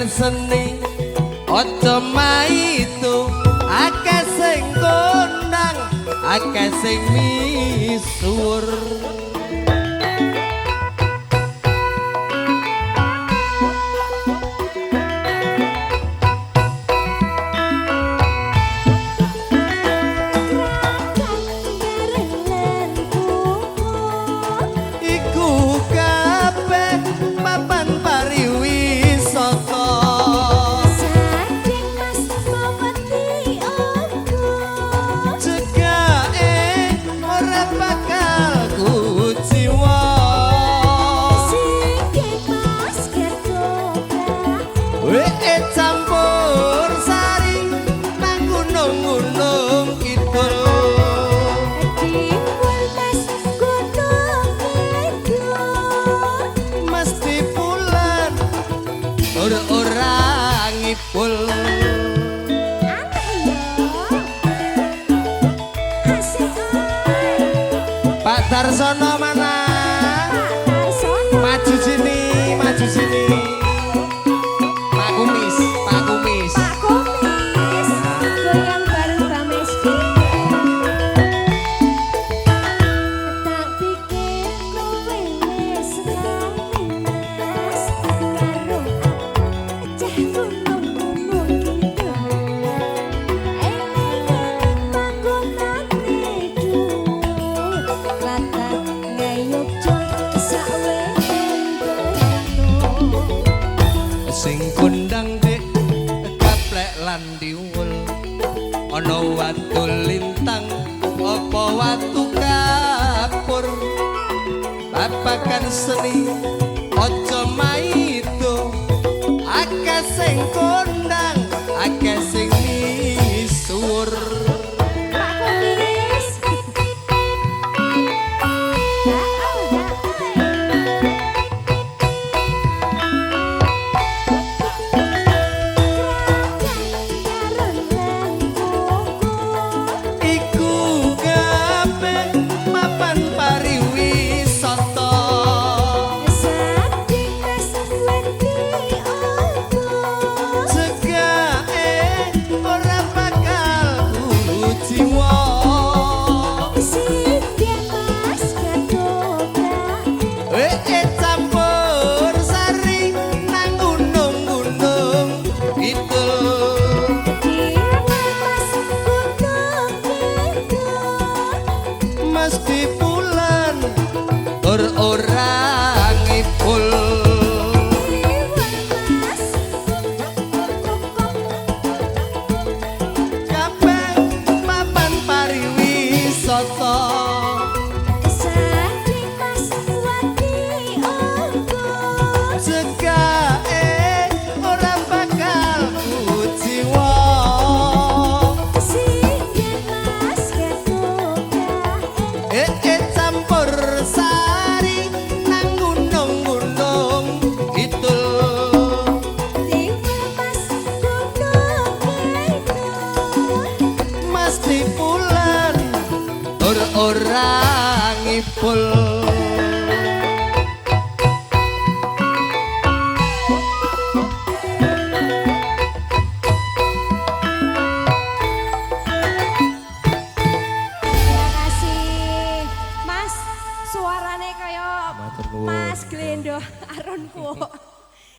seni aja maitu akeh sing kondang akeh sing misuwur campur sari nang gunung-gunung kidul mesti pulen ora ngipul Pak Darsono mana? Maju sini, maju sini. Pak Kumis, Pak Kumis. Pak Kumis, goyang bareng Mbak Meski. Tak pikir kowe wis lawas karo cah gunung-gunung gitu. Eling-eling panggonane dhuwur, latah ngayuk jog sawe Sing kondang dek kaplek lan diwul ana watu lintang apa watu kapur babagan seni aja maido akeh sing kondang akeh sing misuwur Pak Kumis. iku kabeh mapan pariwisata cegake ora bakal guru jiwa campur sari nang gunung-gunung itu mesti pulen ora ngipul kabeh papan pariwisata cegake ora bakal kujiwa campur sari nang gunung-gunung itu mesti pulen ora ngipul